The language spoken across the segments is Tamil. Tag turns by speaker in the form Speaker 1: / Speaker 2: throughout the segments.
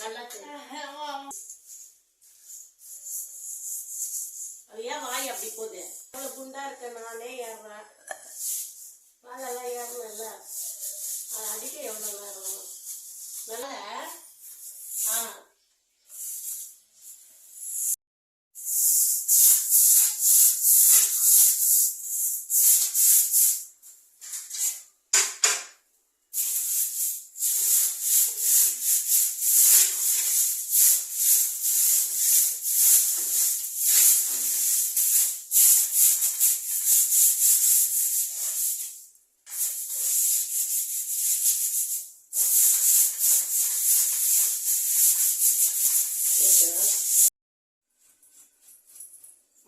Speaker 1: நல்லா அது ஏன் வாய் அப்படி போகுது? அவ்வளோ குண்டா இருக்க நானே ஏறுறேன். வாழெல்லாம் ஏறணும்ல, அதை அடிக்க எவ்வளோ நேரம்? நல்லா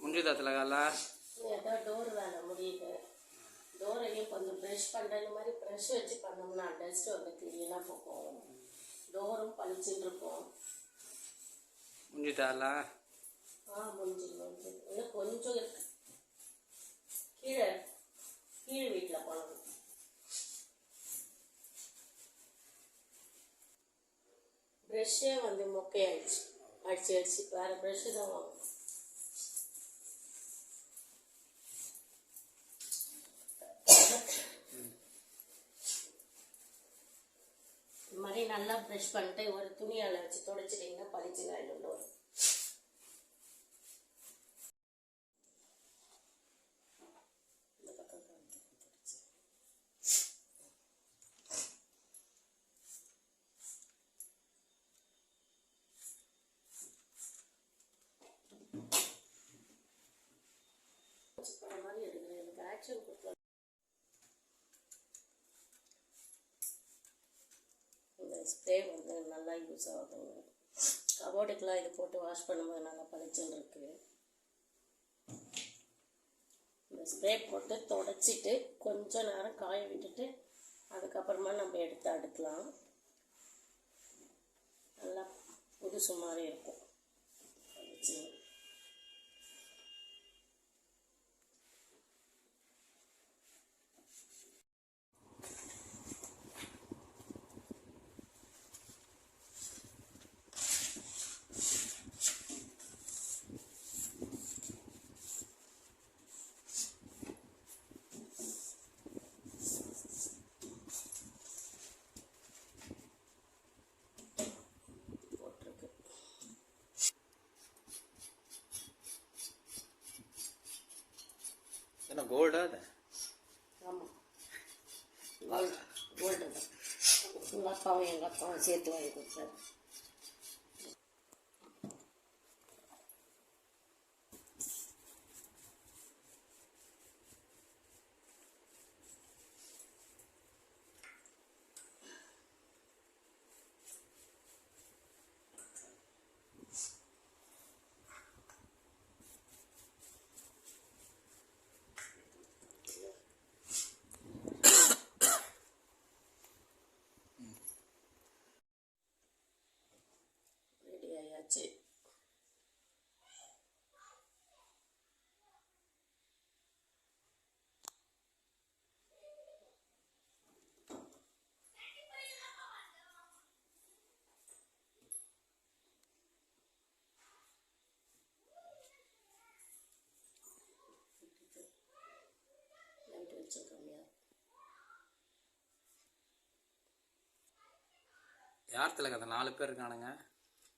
Speaker 2: முடியுதா திலகாலா?
Speaker 1: ஏதோ டோர் வேலை முடியுது. டோரையும் கொஞ்சம் ப்ரெஷ் பண்ணுற மாதிரி ப்ரெஷ் வச்சு பண்ணோம்னா டஸ்ட் வந்து கிளீனாக போகும். டோரும் பளிச்சுன்னு இருக்கும்.
Speaker 2: முடிஞ்சுட்டாலா?
Speaker 1: முடிஞ்சு இன்னும் கொஞ்சம் இருக்கு. கீழே வீட்டில் போனோம். ப்ரெஷ்ஷே வந்து மொக்கையாயிடுச்சு. அடிச்சு வேறு ப்ரெஷ்ஷு தான் வாங்கணும். இந்த மாதிரி நல்லா ப்ரெஷ் பண்ணிட்டு ஒரு துணியால் வச்சு துடைச்சிட்டிங்கன்னா பளிச்சுன்னு ஆகிடும் டோர். மாதிரி எடுக்கிறேன். எனக்கு ஆக்ஷன் கொடுக்கலாம். இந்த ஸ்ப்ரே வந்து நல்லா யூஸ் ஆகுதுங்க. கபோர்டுக்கெலாம் இது போட்டு வாஷ் பண்ணும்போது நல்லா பளிச்சுன்னு இருக்குது. இந்த ஸ்ப்ரே போட்டு தொடச்சிட்டு கொஞ்சம் நேரம் காய விட்டுட்டு அதுக்கப்புறமா நம்ம எடுத்து அடுக்கலாம். நல்லா புதுசு மாதிரி இருக்கும். பளிச்சுன்னு
Speaker 2: கோல்டா? அது
Speaker 1: ஆமாம், கோல்டு தான். உங்கள் அப்பாவும் எங்கள் அப்பாவும் சேர்த்து வாங்கி கொடுத்தாரு. ஆயாச்சு. லைட் வெளிச்சம் கம்மியாக.
Speaker 2: யார் திலகா? அந்த 4 பேர் இருக்கானுங்க.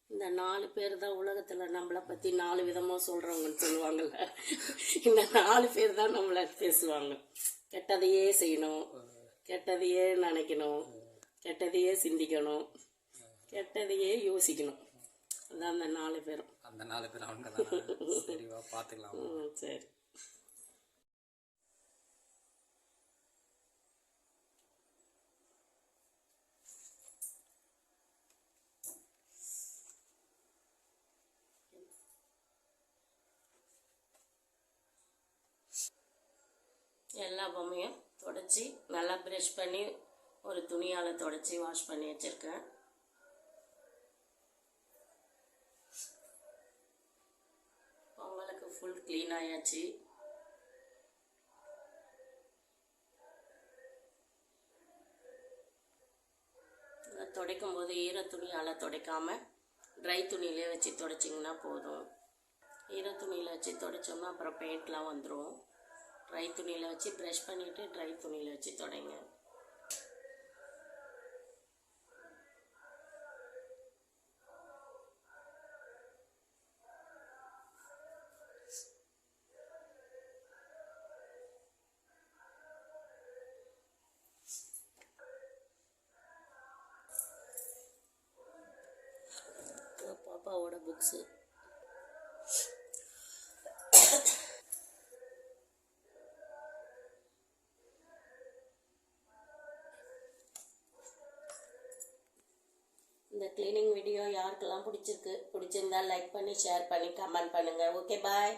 Speaker 1: இந்த 4 பேர் தான் உலகத்தில் நம்மளை பற்றி 4 விதமாக சொல்கிறவங்கன்னு சொல்லுவாங்கள்ல. இந்த 4 பேர் தான் நம்மளை பேசுவாங்க. கெட்டதையே செய்யணும், கெட்டதையே நினைக்கணும், கெட்டதையே சிந்திக்கணும், கெட்டதையே யோசிக்கணும். அதான் அந்த 4 பேரும்.
Speaker 2: அந்த 4 பேர் அவங்க தான். சரிவா, பார்த்துக்கலாம்.
Speaker 1: சரி. எல்லா பொம்மையும் தொடச்சி நல்லா ப்ரஷ் பண்ணி ஒரு துணியால் தொடச்சி வாஷ் பண்ணி வச்சுருக்கேன். பொங்கலுக்கு ஃபுல் க்ளீன் ஆயாச்சு. துடைக்கும் போது ஈர துணியால் துடைக்காம ட்ரை துணியிலே வச்சு துடைச்சிங்கன்னா போதும். ஈர துணியில் வச்சு துடைச்சோம்னா அப்புறம் பெயிண்ட்லாம் வந்துடும். ட்ரை துணியில் வச்சு ப்ரஷ் பண்ணிவிட்டு ட்ரை துணியில் வச்சு துடைங்க. பாப்பாவோட புக்ஸு. இந்த கிளீனிங் வீடியோ யாருக்கெல்லாம் பிடிச்சிருந்தா லைக் பண்ணி ஷேர் பண்ணி கமெண்ட் பண்ணுங்கள். Okay bye.